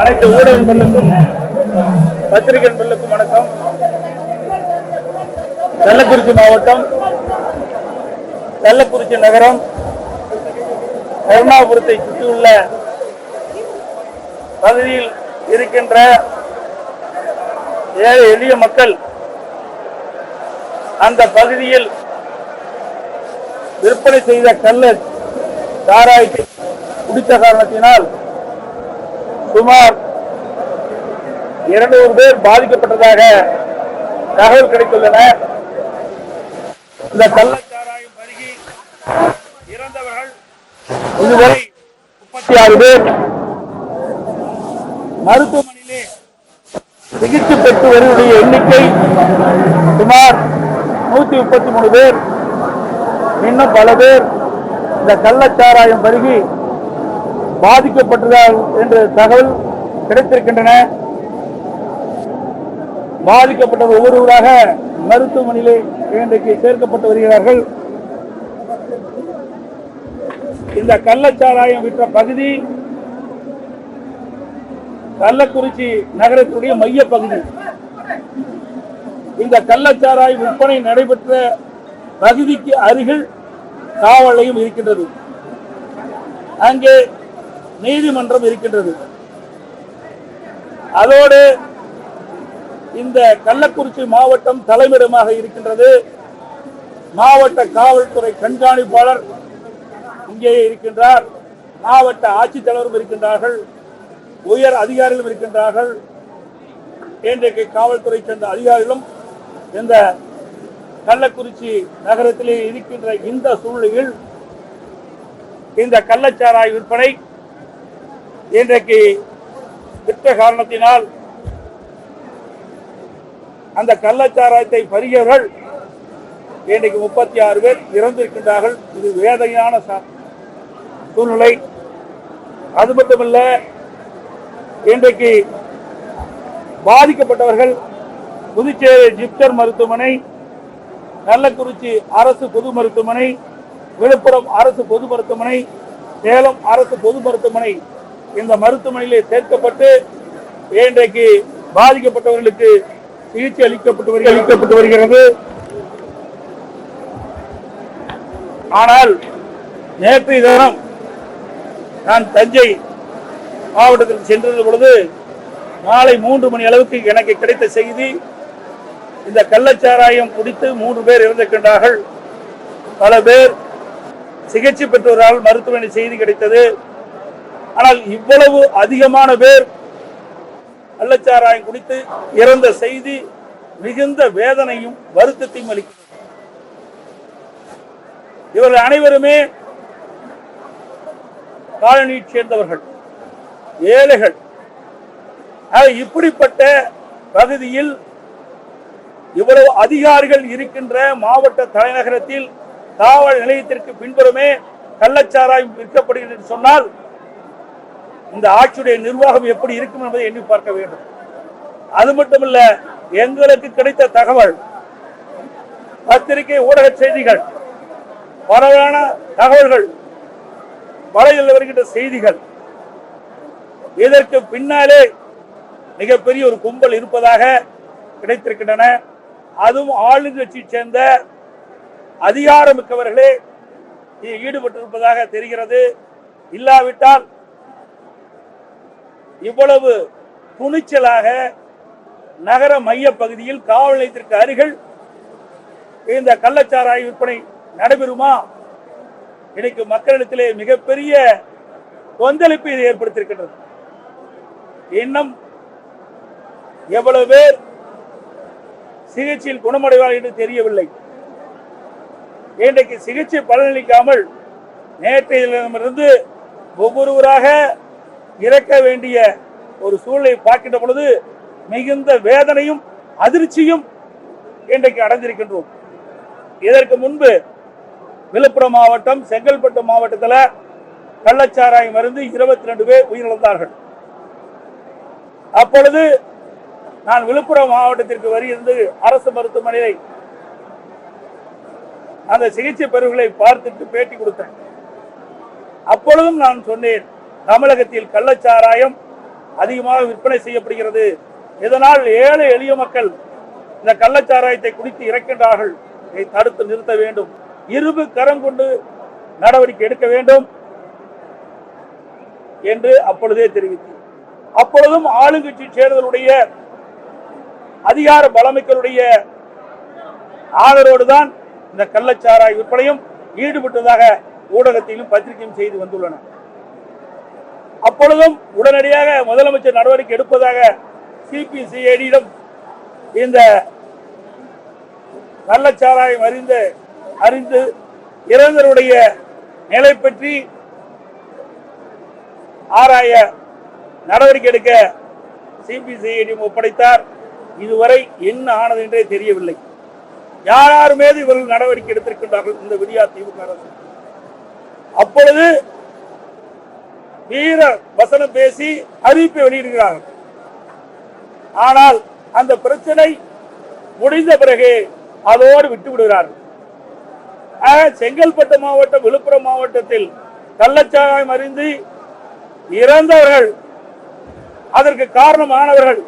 அனைத்து ஊடகங்களுக்கும் பத்திரிகை நண்பர்களுக்கும் வணக்கம். கள்ளக்குறிச்சி மாவட்டம், கள்ளக்குறிச்சி நகரம், கருணாபுரத்தை சுற்றியுள்ள பகுதியில் இருக்கின்ற ஏழை எளிய மக்கள் அந்த பகுதியில் விற்பனை செய்த கள்ள சாராயத்தை குடித்த காரணத்தினால் சுமார் 200 பேர் பாதிக்கப்பட்டதாக தகவல் கிடைத்துள்ளன. இந்த கள்ளச்சாராயம் பருகி இறந்தவர்கள் இதுவரை 36 பேர், மருத்துவமனையிலே சிகிச்சை பெற்று வருவதுடைய எண்ணிக்கை சுமார் 133 பேர். இன்னும் பல பேர் இந்த கள்ளச்சாராயம் பருகி பாதிக்கப்பட்டதால் என்ற தகவல் கிடைத்திருக்கின்றன. பாதிக்கப்பட்ட ஒவ்வொருவராக மருத்துவமனையிலே இன்றைக்கு சேர்க்கப்பட்டு வருகிறார்கள். இந்த கள்ளச்சாராயம் விற்ற பகுதி கள்ளக்குறிச்சி நகரத்துடைய மைய பகுதி. இந்த கள்ளச்சாராயம் விற்பனை நடைபெற்ற பகுதிக்கு அருகில் காவல் நிலையம் இருக்கின்றது. அங்கே நீதிமன்றம் இருக்கின்றது. அதோடு இந்த கள்ளக்குறிச்சி மாவட்டம் தலைமையிடமாக இருக்கின்றது. மாவட்ட காவல்துறை கண்காணிப்பாளர் இங்கேயே இருக்கின்றார். மாவட்ட ஆட்சித்தலைவரும் இருக்கின்றார்கள். உயர் அதிகாரிகளும் இருக்கின்றார்கள். இன்றைக்கு காவல்துறை சேர்ந்த அதிகாரிகளும் இந்த கள்ளக்குறிச்சி நகரத்திலே இருக்கின்ற இந்த சூழ்நிலையில் இந்த கள்ளச்சாராய விற்பனை இன்றைக்கு விற்ற காரணத்தினால் அந்த கள்ளச்சாராயத்தை பருகியவர்கள் இன்றைக்கு 36 பேர் இறந்திருக்கின்றார்கள். இது வேதனையான சூழ்நிலை. அது மட்டுமல்ல, இன்றைக்கு பாதிக்கப்பட்டவர்கள் புதுச்சேரி ஜிப்டர் மருத்துவமனை, கள்ளக்குறிச்சி அரசு பொது மருத்துவமனை, விழுப்புரம் அரசு பொது மருத்துவமனை, சேலம் அரசு பொது மருத்துவமனை, இந்த மருத்துவமனையிலே சேர்க்கப்பட்டு இன்றைக்கு பாதிக்கப்பட்டவர்களுக்கு சிகிச்சை அளிக்கப்பட்டு வருகிறது. ஆனால் நேற்றைய தினம் நான் தஞ்சை மாவட்டத்தில் சென்றது பொழுது மாலை 3 மணி அளவுக்கு எனக்கு கிடைத்த செய்தி, இந்த கள்ளச்சாராயம் குடித்து 3 பேர் இறந்திருக்கின்றார்கள். பல பேர் சிகிச்சை பெற்றவரால் மருத்துவமனை செய்தி கிடைத்தது. ஆனால் இவ்வளவு அதிகமான பேர் கள்ளச்சாராயம் குடித்து இறந்த செய்தி மிகுந்த வேதனையும் வருத்தத்தையும் அளிக்கிறது. இவர்கள் அனைவருமே காலனியை சேர்ந்தவர்கள், ஏழைகள். இப்படிப்பட்ட பகுதியில் இவ்வளவு அதிகாரிகள் இருக்கின்ற மாவட்ட தலைநகரத்தில் காவல் நிலையத்திற்கு பின்புறமே கள்ளச்சாராயம் விற்கப்படுகிறது சொன்னால் இந்த ஆட்சியுடைய நிர்வாகம் எப்படி இருக்கும் என்பதை எண்ணி பார்க்க வேண்டும். அது மட்டுமல்ல, எங்களுக்கு கிடைத்த தகவல், பத்திரிகை ஊடக செய்திகள், பரவலான தகவல்கள், வலையில் வருகின்ற செய்திகள், இதற்கு பின்னாலே மிகப்பெரிய ஒரு கும்பல் இருப்பதாக கிடைத்திருக்கின்றன. அதுவும் ஆளுங்கட்சியை சேர்ந்த அதிகாரமிக்கவர்களே ஈடுபட்டிருப்பதாக தெரிகிறது. இல்லாவிட்டால் இவ்வளவு துணிச்சலாக நகர மைய பகுதியில் காவல் நிலையத்திற்கு அருகில் இந்த கள்ளச்சாராய விற்பனை நடைபெறுமா? இன்னைக்கு மக்களிடத்திலே மிகப்பெரிய கொந்தளிப்பை இது ஏற்படுத்தியிருக்கின்றது. இன்னும் எவ்வளவு பேர் சிகிச்சையில் குணமடைவார் என்று தெரியவில்லை. இன்றைக்கு சிகிச்சை பலனளிக்காமல் நேற்றையிலிருந்து ஒவ்வொருவராக இறக்க வேண்டிய ஒரு சூழலை பார்க்கின்ற பொழுது மிகுந்த வேதனையும் அதிர்ச்சியும் இன்றைக்கு அடைந்திருக்கின்றோம். இதற்கு முன்பு விழுப்புரம் மாவட்டம், செங்கல்பட்டு மாவட்டத்தில் கள்ளச்சாராயம் மருந்து 22 பேர் உயிரிழந்தார்கள். அப்பொழுது நான் விழுப்புரம் மாவட்டத்திற்கு வருகிறது அரசு மருத்துவமனையை அந்த சிகிச்சை பெறுகளை பார்த்துட்டு பேட்டி கொடுத்தேன். அப்பொழுதும் நான் சொன்னேன், தமிழகத்தில் கள்ளச்சாராயம் அதிகமாக விற்பனை செய்யப்படுகிறது. இதனால் ஏழை எளிய மக்கள் இந்த கள்ளச்சாராயத்தை குடித்து இறக்கின்றார்கள். இதை தடுத்து நிறுத்த வேண்டும், இரும்பு கரம் கொண்டு நடவடிக்கை எடுக்க வேண்டும் என்று அப்பொழுதே தெரிவித்தார். அப்பொழுதும் ஆளுங்கட்சி சேர்ந்தவருடைய அதிகார பலமிக்கருடைய ஆதரவோடு தான் இந்த கள்ளச்சாராய விற்பனையும் ஈடுபட்டதாக ஊடகத்திலும் பத்திரிகையும் செய்து வந்துள்ளன. அப்பொழுதும் உடனடியாக முதலமைச்சர் நடவடிக்கை எடுப்பதாக சிபிசிஐடியிடம் இந்த கள்ளச்சாராயம் அறிந்து இறந்தவருடைய நிலை பற்றி ஆராய நடவடிக்கை எடுக்க சிபிசிஐடியும் ஒப்படைத்தார். இதுவரை என்ன ஆனது என்றே தெரியவில்லை. யார் மீது இவர்கள் நடவடிக்கை எடுத்திருக்கின்றார்கள் இந்த விடியா திமுக அரசு? அப்பொழுது வீர வசனம் பேசி அறிவிப்பை வெளியிடுகிறார்கள். ஆனால் அந்த பிரச்சனை முடிந்த பிறகு அதோடு விட்டு விடுகிறார்கள். செங்கல்பட்டு மாவட்டம், விழுப்புரம் மாவட்டத்தில் கள்ளச்சாராயம் அறிந்து இறந்தவர்கள், அதற்கு காரணமானவர்கள்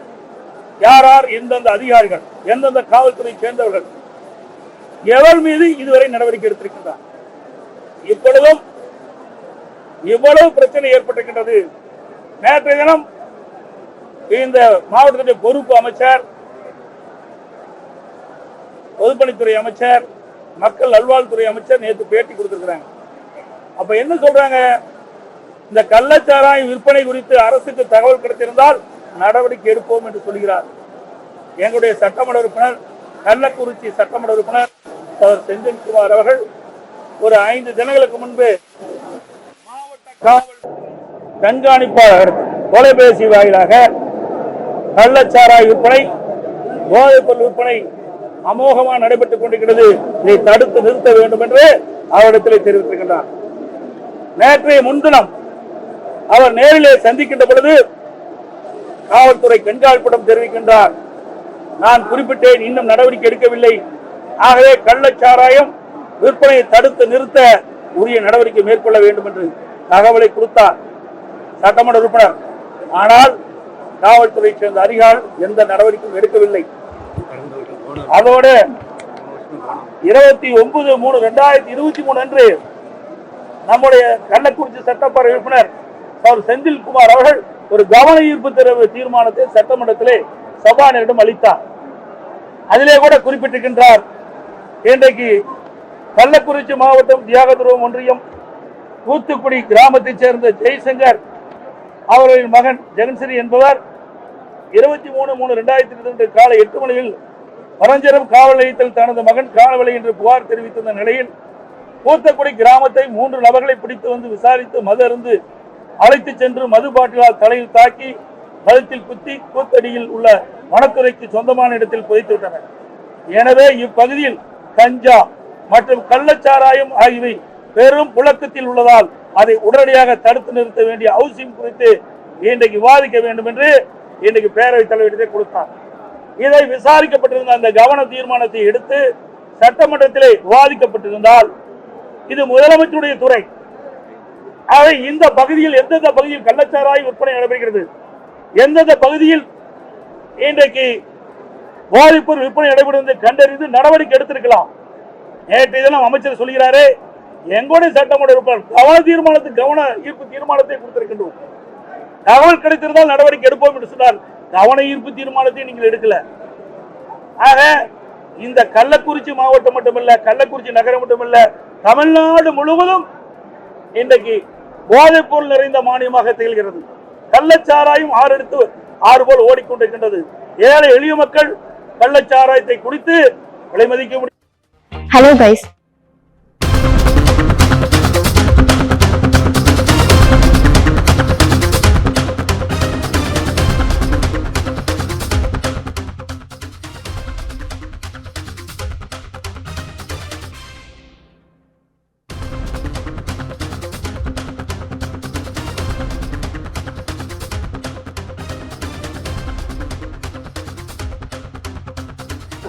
யார், எந்தெந்த அதிகாரிகள், எந்தெந்த காவல்துறை சேர்ந்தவர்கள், எவர் மீது இதுவரை நடவடிக்கை எடுத்திருக்கின்றார்? இப்பொழுதும் இவ்வளவு பிரச்சனை ஏற்பட்டிருக்கின்றது. நேற்றைய தினம் இந்த மாவட்டத்தினுடைய பொறுப்பு அமைச்சர், பொதுப்பணித்துறை அமைச்சர், மக்கள் நல்வாழ்வுத்துறை அமைச்சர் நேற்று பேட்டி கொடுத்திருக்கிறாங்க. அப்ப என்ன சொல்றாங்க? இந்த கள்ளச்சாராயம் விற்பனை குறித்து அரசுக்கு தகவல் கிடைத்திருந்தால் நடவடிக்கை எடுப்போம் என்று சொல்கிறார். எங்களுடைய சட்டமன்ற உறுப்பினர், கள்ளக்குறிச்சி சட்டமன்ற உறுப்பினர் செந்தில்குமார் அவர்கள் ஒரு 5 தினங்களுக்கு முன்பு மாவட்ட காவல் கண்காணிப்பாளர் தொலைபேசி வாயிலாக கள்ளச்சாராய விற்பனை, போதைப் பொருள் விற்பனை அமோகமாக நடைபெற்றுக் கொண்டிருக்கிறது, இதை தடுத்து நிறுத்த வேண்டும் என்று அவரிடத்தில் தெரிவித்திருக்கின்றார். நேற்றைய முன்தினம் அவர் நேரிலே சந்திக்கின்ற பொழுது காவல்துறை கண்காணிப்பிடம் தெரிவிக்கின்றார், நான் குறிப்பிட்டேன், இன்னும் நடவடிக்கை எடுக்கவில்லை. ஆகவே கள்ளச்சாராயம் விற்பனையை தடுத்து நிறுத்த உரிய நடவடிக்கை மேற்கொள்ள வேண்டும் என்று தகவலை கொடுத்தார் சட்டமன்ற உறுப்பினர். ஆனால் காவல்துறை சேர்ந்த அதிகாரிகள் எந்த நடவடிக்கையும் எடுக்கவில்லை. அதோடு 29/3/2023 அன்று நம்முடைய கள்ளக்குறிச்சி சட்டப்பேரவை உறுப்பினர் செந்தில்குமார் அவர்கள் ஒரு கவன ஈர்ப்பு தீர்மானத்தை சட்டமன்றத்திலே சபாநாயகரிடம் அளித்தார். அதிலே கூட குறிப்பிட்டிருக்கின்றார், இன்றைக்கு கள்ளக்குறிச்சி மாவட்டம் தியாகதுருவம் ஒன்றியம் தூத்துக்குடி கிராமத்தைச் சேர்ந்த ஜெய்சங்கர் அவர்களின் மகன் ஜெகன்ஸ்ரீ என்பவர் 23/3/2022 காலை 8 மணியில் பரஞ்சரம் காவல் நிலையத்தில் தனது மகன் காணவில்லை என்று புகார் தெரிவித்திருந்த நிலையில் தூத்துக்குடி கிராமத்தை 3 நபர்களை பிடித்து வந்து விசாரித்து மது அருந்து அழைத்து சென்று மது பாட்டிலால் தலையில் தாக்கி கழுத்தில் குத்தி கூத்தடியில் உள்ள வனத்துறைக்கு சொந்தமான இடத்தில் புதைத்து விட்டனர். எனவே இப்பகுதியில் கஞ்சா மற்றும் கள்ளச்சாராயம் ஆகியவை பெரும் புழக்கத்தில் உள்ளதால் அதை உடனடியாக தடுத்து நிறுத்த வேண்டிய அவசியம் குறித்து இன்றைக்கு விவாதிக்க வேண்டும் என்று இன்றைக்கு பேரவைத் தலைவரிடத்தை கொடுத்தார். இதை விசாரிக்கப்பட்டிருந்த அந்த கவன தீர்மானத்தை எடுத்து சட்டமன்றத்திலே விவாதிக்கப்பட்டிருந்தால் இது முதலமைச்சருடைய துறை. அவை இந்த பகுதியில் எந்தெந்த பகுதியில் கள்ளச்சாராயம் விற்பனை நடைபெறுகிறது, எந்தெந்த பகுதியில் இன்றைக்கு போதைப்பொருள் விற்பனை நடைபெறுவதை கண்டறிந்து நடவடிக்கை எடுத்திருக்கலாம். நேற்றைய தினம் அமைச்சர் சொல்கிறாரே, எங்களுடைய சட்டமன்ற உறுப்பினர் கவன ஈர்ப்பு தீர்மானத்தை கொடுத்திருக்கின்றோம், தகவல் கிடைத்திருந்தால் நடவடிக்கை எடுப்போம் என்று சொன்னார். கவன ஈர்ப்பு தீர்மானத்தை நீங்கள் எடுக்கல. ஆக இந்த கள்ளக்குறிச்சி மாவட்டம் மட்டுமல்ல, கள்ளக்குறிச்சி நகரம் மட்டுமல்ல, தமிழ்நாடு முழுவதும் இன்றைக்கு போதைப் பொருள் நிறைந்த மாநிலமாக திகழ்கிறது. கள்ளச்சாராயம் ஆறு போல் ஓடிக்கொண்டிருக்கின்றது. ஏழை எளிய மக்கள் கள்ளச்சாராயத்தை குடித்து விலை மதிக்க முடியும். ஹலோ கைஸ்,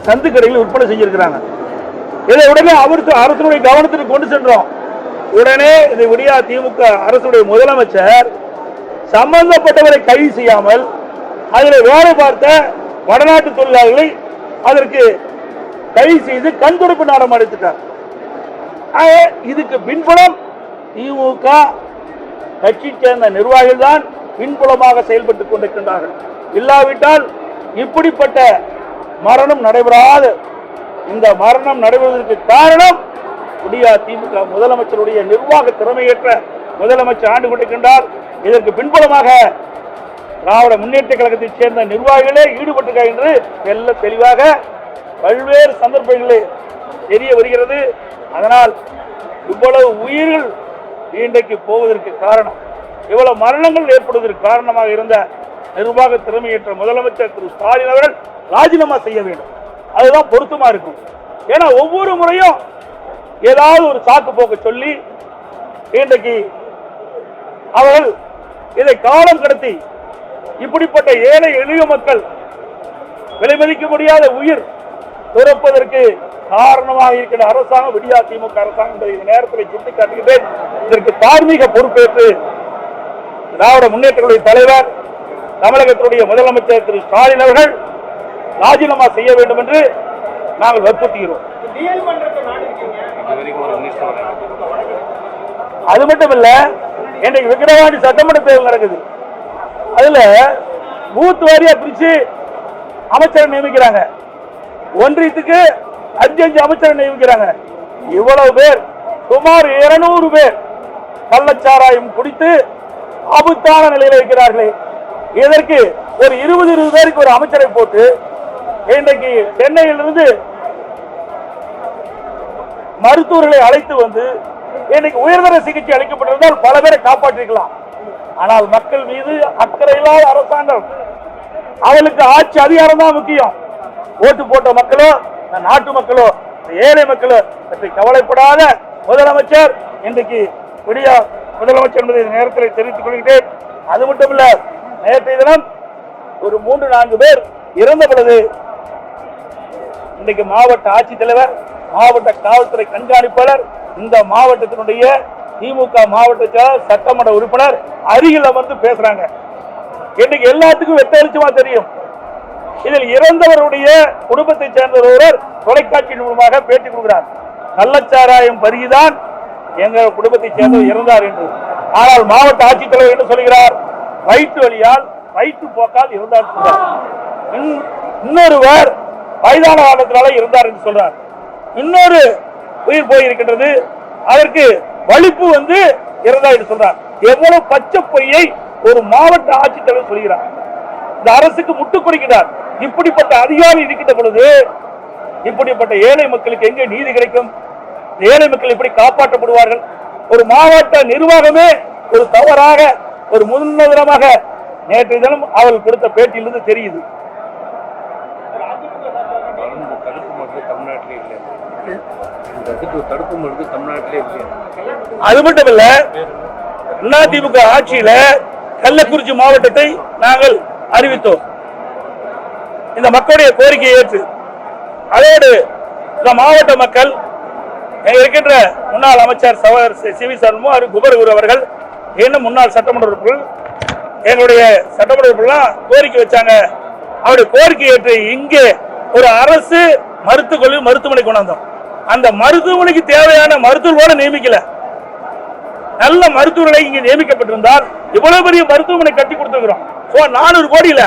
சந்து கடையில் விற்பனை செஞ்சிருக்கிறாங்க. இதை உடனே அரசுடைய கவனத்திற்கு கொண்டு சென்றோம். உடனே இந்த விடியா திமுக அரசுடைய முதலமைச்சர் சம்பந்தப்பட்டவரை கைது செய்யாமல் அதில் வேலை பார்த்த வடநாட்டு தொழிலாளர்களை அதற்கு கைது செய்து கண் துடைப்பு நாடகம் எடுத்துட்டார். இதுக்கு பின்புலம் திமுக கட்சி சேர்ந்த நிர்வாகிகள் தான் பின்புலமாக செயல்பட்டுக் கொண்டிருக்கின்றார்கள். இல்லாவிட்டால் இப்படிப்பட்ட மரணம் நடைபெறாத இந்த மரணம் நடைபெறுவதற்கு காரணம் திமுக முதலமைச்சருடைய நிர்வாக திறமையற்ற முதலமைச்சர் ஆண்டு கொண்டிருக்கின்றார். இதற்கு பின்புலமாக திராவிட முன்னேற்ற கழகத்தைச் சேர்ந்த நிர்வாகிகளே ஈடுபட்டிருக்கிறார் என்று வெள்ள தெளிவாக பல்வேறு சந்தர்ப்பங்களில் தெரிய வருகிறது. அதனால் இவ்வளவு உயிர்கள் இன்றைக்கு போவதற்கு காரணம், இவ்வளவு மரணங்கள் ஏற்படுவதற்கு காரணமாக இருந்த நிர்வாக திறமையற்ற முதலமைச்சர் திரு ஸ்டாலின் அவர்கள் ராஜினாமா செய்ய வேண்டும். அதுதான் பொருத்தமா இருக்கும். ஏன்னா ஒவ்வொரு முறையும் ஏதாவது ஒரு சாக்கு போக்க சொல்லி இன்றைக்கு அவர்கள் இதை காலம் கடத்தி இப்படிப்பட்ட ஏழை எளிய மக்கள் விலை மதிக்க முடியாத உயிர் துறப்பதற்கு காரணமாக இருக்கிற அரசாங்கம் விடியா திமுக அரசாங்கம் இந்த நேரத்தில் சுட்டிக்காட்டுகிறேன். இதற்கு தார்மீக பொறுப்பேற்று திராவிட முன்னேற்ற தலைவர் தமிழகத்தினுடைய முதலமைச்சர் திரு ஸ்டாலின் அவர்கள் ராஜினாமா செய்ய வேண்டும் என்று நாங்கள் வற்புறுத்துகிறோம். அது மட்டுமல்ல, இன்றைக்கு விக்கிரவாண்டி சட்டமன்ற தேர்தல் நடக்குது. அதுல பூத் வாரியா பிரிச்சு அமைச்சரை நியமிக்கிறாங்க. ஒன்றியத்துக்கு 5 அமைச்சரை நியமிக்கிறாங்க. இவ்வளவு பேர், சுமார் 200 பேர் கள்ளச்சாராயம் குடித்து ஆபத்தான நிலையில் இருக்கிறார்களே, இதற்கு ஒரு 20 பேருக்கு ஒரு அமைச்சரை போட்டு இன்றைக்கு சென்னையிலிருந்து மருத்துவர்களை அழைத்து வந்து இன்னைக்கு உயர்தர சிகிச்சை அளிக்கப்பட்டிருந்தால் பல பேரை காப்பாற்றிருக்கலாம். ஆனால் மக்கள் மீது அக்கறை இல்லாத அரசாங்கம், அவளுக்கு ஆட்சி அதிகாரம் தான் முக்கியம். ஓட்டு போட்ட மக்களோ, நாட்டு மக்களோ, ஏழை மக்களோ பற்றி கவலைப்படாத முதலமைச்சர் இன்றைக்கு விடியா முதலமைச்சர் என்பதை நேரத்தில் தெரிவித்துக் கொள்கிறேன். அது மட்டுமல்ல, நேற்றைய தினம் ஒரு 3-4 பேர் இறந்த பொழுது இன்றைக்கு மாவட்ட ஆட்சித்தலைவர், மாவட்ட காவல்துறை கண்காணிப்பாளர், இந்த மாவட்டத்தினுடைய திமுக மாவட்ட செயலாளர், சட்டமன்ற உறுப்பினர் அருகில் வந்து பேசுறாங்க. இன்னைக்கு எல்லாத்துக்கும் வெட்டரிச்சமா தெரியும். இதில் இறந்தவருடைய குடும்பத்தை சேர்ந்த ஒருவர் தொலைக்காட்சி மூலமாக பேட்டி கொடுக்கிறார். கள்ளச்சாராயம் பருகிதான் எங்க குடும்பத்தை சேர்ந்தவர் இறந்தார் என்று. ஆனால் மாவட்ட ஆட்சித்தலைவர் என்று சொல்கிறார், வயிற்று வலியால், வயிற்று போக்கால் இருந்தார். இன்னொருவர் வயதான காலத்தினால இருந்தார் என்று சொல்றார். இன்னொரு உயிர் போயிருக்கின்றது, அதற்கு வலிப்பு வந்து இறந்தார் என்று சொல்றார். எவ்வளவு பச்சை பொய்யை ஒரு மாவட்ட ஆட்சித்தலைவர் சொல்கிறார். இந்த அரசுக்கு முட்டுக் கொடுக்கிறார். இப்படிப்பட்ட அதிகாரி இருக்கின்ற பொழுது இப்படிப்பட்ட ஏழை மக்களுக்கு எங்கே நீதி கிடைக்கும்? ஏழை மக்கள் இப்படி காப்பாற்றப்படுவார்கள்? ஒரு மாவட்ட நிர்வாகமே ஒரு தவறாக, ஒரு முன்னுதாரணமாக நேற்றைய தினம் அவர்கள் கொடுத்த பேட்டியிலிருந்து தெரியுது. அது மட்டுமல்ல, அதிமுக ஆட்சியில கள்ளக்குறிச்சி மாவட்டத்தை நாங்கள் அறிவித்தோம். இந்த மக்களுடைய கோரிக்கையை ஏற்று அதோடு இந்த மாவட்ட மக்கள் இருக்கின்ற முன்னாள் அமைச்சர் சிவி சண்முகம், குபர்குரு அவர்கள், இன்னும் முன்னாள் சட்டமன்ற உறுப்பினர்கள், எங்களுடைய சட்டமன்ற உறுப்பினர்கள் கோரிக்கை வச்சாங்க. அவருடைய கோரிக்கை ஏற்று இங்கே ஒரு அரசு மருத்துவமனை கொண்டாந்தோம். அந்த மருத்துவமனைக்கு தேவையான மருத்துவர்களோட நியமிக்கல. நல்ல மருத்துவர்களை இங்கே நியமிக்கப்பட்டிருந்தால் இவ்வளவு பெரிய மருத்துவமனை கட்டி கொடுத்திருக்கிறோம். 400 கோடியில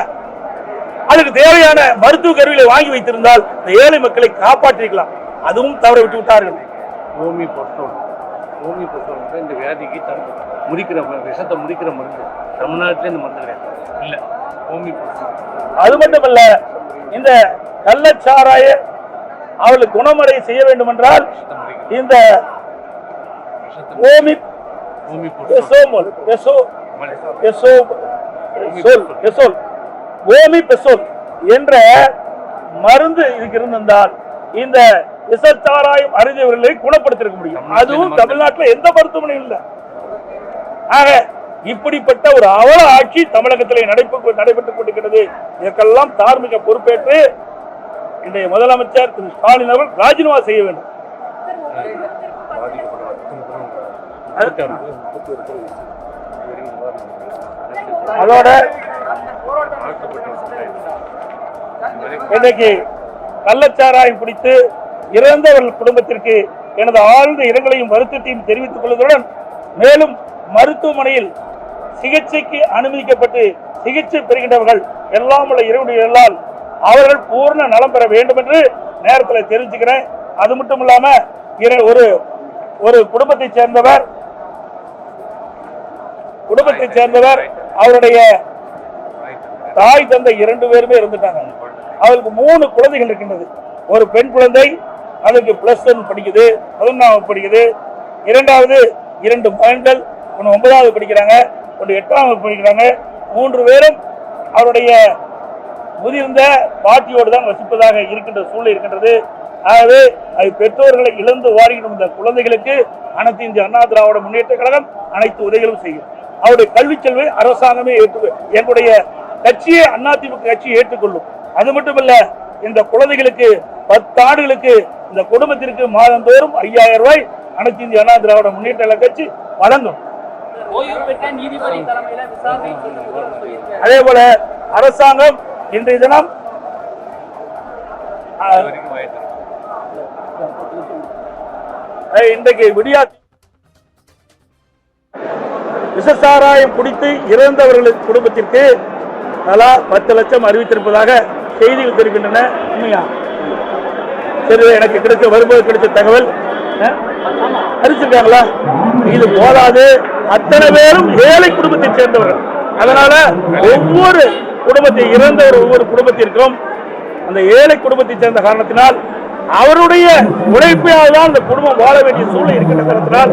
அதுக்கு தேவையான மருத்துவ கருவிகளை வாங்கி வைத்திருந்தால் இந்த ஏழை மக்களை காப்பாற்றிருக்கலாம். அதுவும் தவற விட்டு விட்டார்கள். இந்த வியாதிக்கு முடிக்கிற விஷத்தை முடிக்கிற மருந்து தமிழ்நாட்டிலே இந்த மருந்து இல்ல. அது மட்டுமல்ல, இந்த கள்ளச்சாராய அவளுக்கு குணமடைய செய்ய வேண்டும் என்றால் இந்த என்ற மருந்து இதுக்கு இருந்தால் இந்த விஷச்சாராயம் அறிஞர்களை குணப்படுத்திருக்க முடியும். அதுவும் தமிழ்நாட்டில் எந்த மருத்துவமனையும் இல்லை. ஆக இப்படிப்பட்ட ஒரு அவல ஆட்சி தமிழகத்தில் நடைபெற்றுக் கொண்டிருக்கிறது. இதற்கெல்லாம் தார்மீக பொறுப்பேற்று இன்றைய முதலமைச்சர் திரு ஸ்டாலின் அவர்கள் ராஜினாமா செய்ய வேண்டும். அதோட இன்னைக்கு கள்ளச்சாராயம் பிடித்து இறந்தவர்கள் குடும்பத்திற்கு எனது ஆழ்ந்த இரங்கலையும் வருத்தத்தையும் தெரிவித்துக் கொள்வதுடன் மேலும் மருத்துவமனையில் சிகிச்சைக்கு அனுமதிக்கப்பட்டு சிகிச்சை பெறுகின்றவர்கள் எல்லாம் உள்ள இறைவனால் அவர்கள் பூர்ண நலம் பெற வேண்டும் என்று நேரத்தில் தெரிவிச்சுக்கிறேன். அது மட்டும் இல்லாம ஒரு குடும்பத்தை சேர்ந்தவர் அவருடைய தாய் தந்தை 2 பேருமே இருந்துட்டாங்க. அவருக்கு 3 குழந்தைகள் இருக்கின்றது. ஒரு பெண் குழந்தை அதுக்கு +1 படிக்குது, 11ஆவது படிக்குது. இரண்டாவது 2 மகன்கள், ஒன்று 9ஆவது படிக்கிறாங்க, ஒன்று 8ஆவது படிக்கிறாங்க. 3 பேரும் அவருடைய முதிர்ந்த பாட்டியோடு தான் வசிப்பதாக இருக்கின்ற சூழ்நிலை இருக்கின்றது. ஆகவே அது பெற்றோர்களை இழந்து வாரிடும் இந்த குழந்தைகளுக்கு அனைத்து இந்திய அண்ணா திராவிட முன்னேற்ற கழகம் அனைத்து உதவிகளும் செய்யும். அவருடைய கல்வி செல்வை அரசாங்கமே என்னுடைய கட்சியை அதிமுக கட்சி ஏற்றுக்கொள்ளும். அது மட்டுமல்ல, இந்த குழந்தைகளுக்கு 10 ஆண்டுகளுக்கு இந்த குடும்பத்திற்கு மாதந்தோறும் 5000 ரூபாய் அனைத்து இந்திய அண்ணா திராவிட முன்னேற்ற கழக கட்சி வழங்கும். அதே போல அரசாங்கம் இன்றைய தினம் இன்றைக்கு விடியா விஷசாராயம் குடித்து இறந்தவர்களுக்கு குடும்பத்திற்கு தலா 10 லட்சம் அறிவித்திருப்பதாக செய்திகள் தெரிவிக்கின்றன. உண்மையா? சரி, எனக்கு வரும்போது கிடைச்ச தகவல் அறிவிச்சிருக்காங்களா? இது போதாது, அத்தனை பேரும் ஏழை குடும்பத்தை சேர்ந்தவர்கள். அதனால ஒவ்வொரு ஒவ்வொரு குடும்பத்திற்கும் அந்த ஏழை குடும்பத்தை சேர்ந்த காரணத்தினால் அவருடைய உழைப்பால் தான் அந்த குடும்பம் வாழ வேண்டிய சூழ்நிலை இருக்கின்ற காரணத்தினால்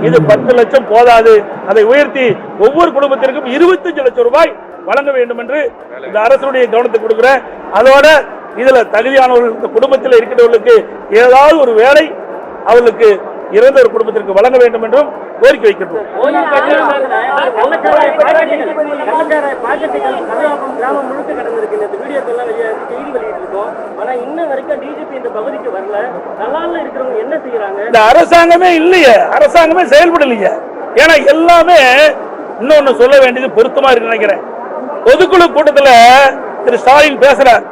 இது 10 லட்சம் போதாது, அதை உயர்த்தி ஒவ்வொரு குடும்பத்திற்கும் 25 லட்சம் ரூபாய் வழங்க வேண்டும் என்று இந்த அரசுடைய கவனத்தை கொடுக்கிறேன். அதோட இதுல தகுதியானவர்கள் இந்த குடும்பத்தில் இருக்கிறவர்களுக்கு ஏதாவது ஒரு வேலை அவர்களுக்கு இறந்த ஒரு குடும்பத்திற்கு வழங்க வேண்டும் என்றும் கோரிக்கை வைக்கின்றோம். இந்த அரசாங்கமே இல்லையே, அரசாங்கமே செயல்படலையே. ஏன்னா எல்லாமே இன்னொன்னு சொல்ல வேண்டியது பொருத்தமா இருக்கு நினைக்கிறேன். பொதுக்குழு கூட்டத்தில் திரு ஸ்டாலின் பேசுறார்,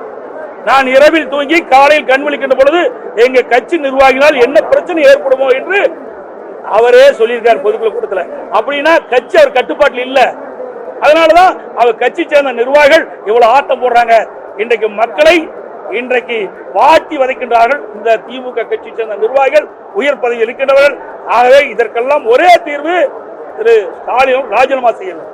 நான் இரவில் தூங்கி காலையில் கண் விழிக்கின்ற பொழுது எங்க கட்சி நிர்வாகிகளால் என்ன பிரச்சனை ஏற்படுமோ என்று அவரே சொல்லியிருக்கார் பொதுக்குழு கூட்டத்தில். அப்படின்னா கட்சி அவர் கட்டுப்பாட்டில் இல்ல. அதனாலதான் அவர் கட்சி சேர்ந்த நிர்வாகிகள் இவ்வளவு ஆட்டம் போடுறாங்க. இன்றைக்கு மக்களை வாட்டி வதைக்கின்றார்கள் இந்த திமுக கட்சி சேர்ந்த நிர்வாகிகள், உயர் பதவியில் இருக்கின்றவர்கள். ஆகவே இதற்கெல்லாம் ஒரே தீர்வு, திரு ஸ்டாலின் ராஜினாமா செய்யணும்.